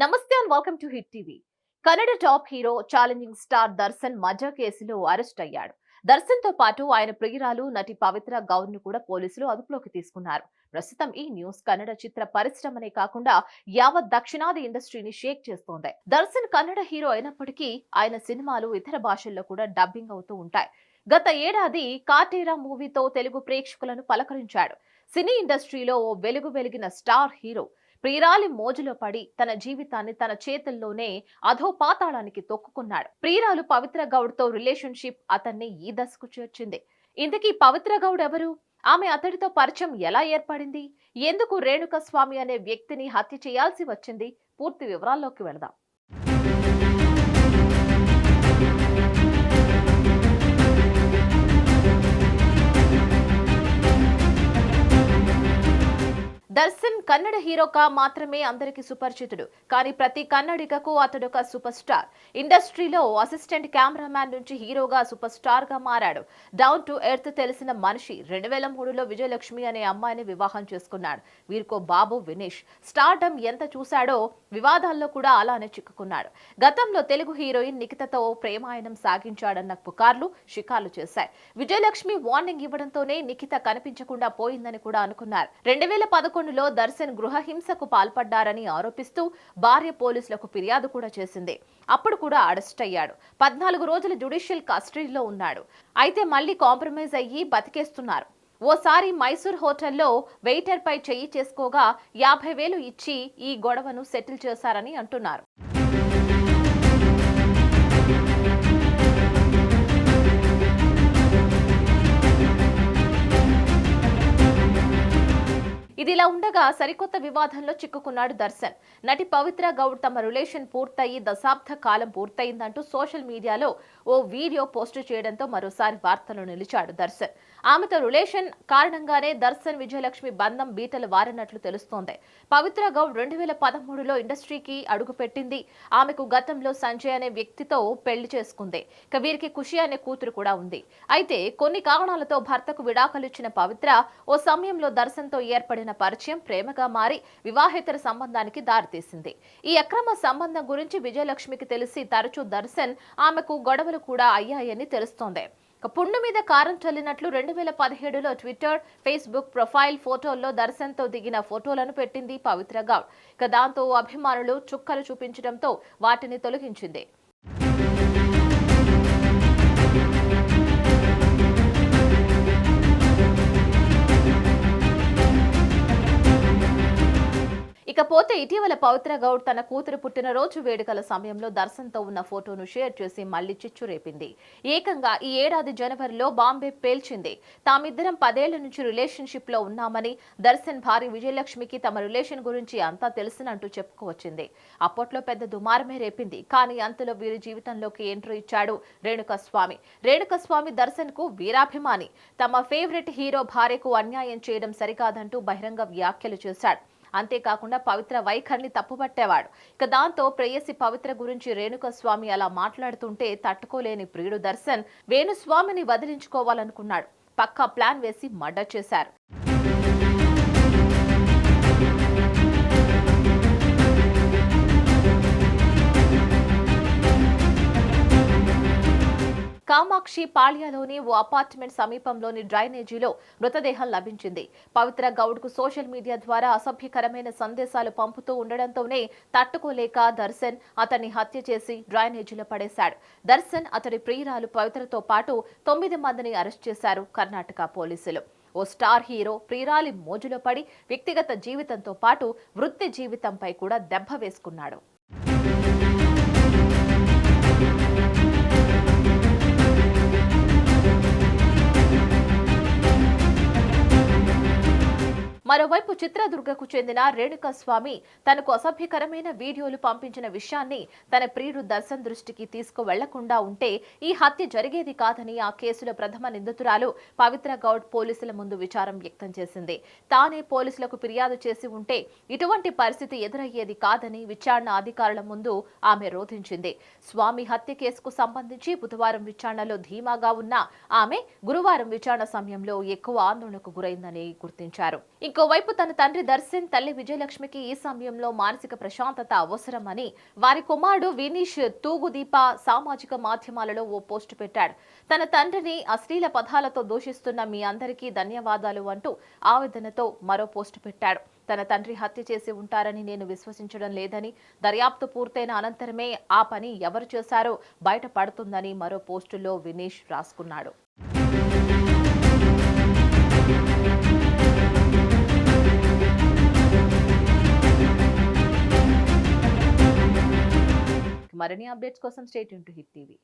నమస్తే and welcome to hit TV. Kannada top hero challenging star Darshan murder కేసులో arrest అయ్యాడు. దర్శన్ తో పాటు ఆయన ప్రియురాలు నటి పవిత్ర గౌర్ ను కూడా పోలీసులు అదుపులోకి తీసుకున్నారు. ప్రస్తుతం ఈ న్యూస్ కన్నడ చిత్ర పరిశ్రమనే కాకుండా యావత్ దక్షిణాది ఇండస్ట్రీని షేక్ చేస్తోంది. దర్శన్ కన్నడ హీరో అయినప్పటికీ ఆయన సినిమాలు ఇతర భాషల్లో కూడా డబ్బింగ్ అవుతూ ఉంటాయి. గత ఏడాది కాటేరా మూవీతో తెలుగు ప్రేక్షకులను పలకరించాడు. సినీ ఇండస్ట్రీలో ఓ వెలిగిన స్టార్ హీరో ప్రియురాలి మోజులో పడి తన జీవితాన్ని తన చేతుల్లోనే అధోపాతాళానికి తొక్కుకున్నాడు. ప్రియురాలు పవిత్ర గౌడ్ తో రిలేషన్షిప్ అతన్ని ఈ దశకు చేర్చింది. ఇంతకీ పవిత్ర గౌడ్ ఎవరు? ఆమె అతడితో పరిచయం ఎలా ఏర్పడింది? ఎందుకు రేణుక స్వామి అనే వ్యక్తిని హత్య చేయాల్సి వచ్చింది? పూర్తి వివరాల్లోకి వెళదాం. దర్శన్ కన్నడ హీరోగా మాత్రమే అందరికి సుపరిచితుడు. కానీ ప్రతి కన్నడిగకు అతడొక సూపర్ స్టార్. ఇండస్ట్రీలో అసిస్టెంట్ కెమెరామ్యాన్ నుంచి హీరోగా సూపర్ స్టార్ గా మారాడు. డౌన్ టు ఎర్త్ తెలిసిన మనిషి. 2003లో విజయలక్ష్మి అనే అమ్మాయిని వివాహం చేసుకున్నాడు. వీరికో బాబు వినేష్. స్టార్డమ్ ఎంత చూశాడో వివాదాల్లో కూడా అలానే చిక్కుకున్నాడు. గతంలో తెలుగు హీరోయిన్ నిఖితతో ప్రేమాయణం సాగించాడన్న పుకార్లు షికార్లు చేశాయి. విజయలక్ష్మి వార్నింగ్ ఇవ్వడంతోనే నిఖిత కనిపించకుండా పోయిందని కూడా అనుకున్నారు. 2011లో దర్శన్ గృహ హింసకు పాల్పడ్డారని ఆరోపిస్తూ భార్య పోలీసులకు ఫిర్యాదు కూడా చేసింది. అప్పుడు కూడా అరెస్ట్ అయ్యాడు. 14 రోజులు జ్యుడిషియల్ కస్టడీలో ఉన్నాడు. అయితే మళ్లీ కాంప్రమైజ్ అయ్యి బతికేస్తున్నారు. ఓసారి మైసూర్ హోటల్లో వెయిటర్ పై చెయ్యి చేసుకోగా 50,000 ఇచ్చి ఈ గొడవను సెటిల్ చేశారని అంటున్నారు. ఇదిలా ఉండగా సరికొత్త వివాదంలో చిక్కుకున్నాడు దర్శన్. నటి పవిత్ర గౌడ్ తమ రిలేషన్ పూర్తయి దశాబ్ద కాలం పూర్తయిందంటూ సోషల్ మీడియాలో ఓ వీడియో పోస్టు చేయడంతో మరోసారి వార్తల్లో నిలిచాడు దర్శన్. ఆమెతో రిలేషన్ కారణంగానే దర్శన్ విజయలక్ష్మి బంధం బీటలు వారినట్లు తెలుస్తోంది. పవిత్ర గౌడ్ 2013లో ఇండస్ట్రీకి అడుగుపెట్టింది. ఆమెకు గతంలో సంజయ్ అనే వ్యక్తితో పెళ్లి చేసుకుంది. ఇక వీరికి ఖుషి అనే కూతురు కూడా ఉంది. అయితే కొన్ని కారణాలతో భర్తకు విడాకులిచ్చిన పవిత్ర ఓ సమయంలో దర్శన్తో ఏర్పడిన పరిచయం ప్రేమగా మారి వివాహేతర సంబంధానికి దారితీసింది. ఈ అక్రమ సంబంధం గురించి విజయలక్ష్మికి తెలిసి తరచూ దర్శన్ ఆమెకు గొడవలు కూడా అయ్యాయని తెలుస్తోంది. పుండు మీద కారం చల్లినట్లు 2017లో ట్విట్టర్, ఫేస్బుక్ ప్రొఫైల్ ఫోటోల్లో దర్శన్తో దిగిన ఫోటోలను పెట్టింది పవిత్ర గౌడ్. దాంతో అభిమానులు చుక్కలు చూపించడంతో వాటిని తొలగించింది. ఇకపోతే ఇటీవల పవిత్ర గౌడ్ తన కూతురు పుట్టినరోజు వేడుకల సమయంలో దర్శన్తో ఉన్న ఫోటోను షేర్ చేసి మళ్లీ చిచ్చు రేపింది. ఏకంగా ఈ ఏడాది జనవరిలో బాంబే పేల్చింది. తామిద్దరం 10 ఏళ్ల నుంచి రిలేషన్షిప్ లో ఉన్నామని, దర్శన్ భార్య విజయలక్ష్మికి తమ రిలేషన్ గురించి అంతా తెలుసునంటూ చెప్పుకొచ్చింది. అప్పట్లో పెద్ద దుమారమే రేపింది. కానీ అంతలో వీరి జీవితంలోకి ఎంట్రీ ఇచ్చాడు రేణుకస్వామి. రేణుకస్వామి దర్శన్ కు వీరాభిమాని. తమ ఫేవరెట్ హీరో భార్యకు అన్యాయం చేయడం సరికాదంటూ బహిరంగ వ్యాఖ్యలు చేశాడు. అంతేకాకుండా పవిత్ర వైఖరిని తప్పుపట్టేవాడు. దాంతో ప్రేయసి పవిత్ర గురించి రేణుకస్వామి అలా మాట్లాడుతుంటే తట్టుకోలేని ప్రియుడు దర్శన్ వేణుస్వామిని వదిలించుకోవాలనుకున్నాడు. పక్కా ప్లాన్ వేసి మర్డర్ చేశారు. కామాక్షి పాళ్యాలోని ఓ అపార్ట్మెంట్ సమీపంలోని డ్రైనేజీలో మృతదేహం లభించింది. పవిత్ర గౌడ్ కు సోషల్ మీడియా ద్వారా అసభ్యకరమైన సందేశాలు పంపుతూ ఉండడంతోనే తట్టుకోలేక దర్శన్ అతన్ని హత్య చేసి డ్రైనేజీలో పడేశాడు. దర్శన్ అతడి ప్రియురాలు పవిత్రతో పాటు 9 మందిని అరెస్ట్ చేశారు కర్ణాటక పోలీసులు. ఓ స్టార్ హీరో ప్రియురాలి మోజులో పడి వ్యక్తిగత జీవితంతో పాటు వృత్తి జీవితంపై కూడా దెబ్బ వేసుకున్నాడు. మరోవైపు చిత్రదుర్గకు చెందిన రేణుకస్వామి తనకు అసభ్యకరమైన వీడియోలు పంపించిన విషయాన్ని తన ప్రియుడు దర్శన్ దృష్టికి తీసుకువెళ్లకుండా ఉంటే ఈ హత్య జరిగేది కాదని ఆ కేసులో ప్రథమ నిందితురాలు పవిత్ర గౌడ్ పోలీసుల ముందు విచారం వ్యక్తం చేసింది. తానే పోలీసులకు ఫిర్యాదు చేసి ఉంటే ఇటువంటి పరిస్థితి ఎదురయ్యేది కాదని విచారణ అధికారుల ముందు ఆమె రోధించింది. స్వామి హత్య కేసుకు సంబంధించి బుధవారం విచారణలో ధీమాగా ఉన్న ఆమె గురువారం విచారణ సమయంలో ఎక్కువ ఆందోళనకు గురైందని గుర్తించారు. ఇంకో ఇంకోవైపు తన తండ్రి దర్శన్, తల్లి విజయలక్ష్మికి ఈ సమయంలో మానసిక ప్రశాంతత అవసరమని వారి కుమారుడు వినీష్ తూగుదీప సామాజిక మాధ్యమాలలో ఓ పోస్టు పెట్టాడు. తన తండ్రిని అశ్లీల పదాలతో దూషిస్తున్న మీ అందరికీ ధన్యవాదాలు అంటూ ఆవేదనతో మరో పోస్టు పెట్టాడు. తన తండ్రి హత్య చేసి ఉంటారని నేను విశ్వసించడం లేదని, దర్యాప్తు పూర్తయిన అనంతరమే ఆ పని ఎవరు చేశారో బయటపడుతుందని మరో పోస్టులో వినీష్ రాసుకున్నాడు. మరిన్ని అప్డేట్స్ కోసం stay tune to hit TV.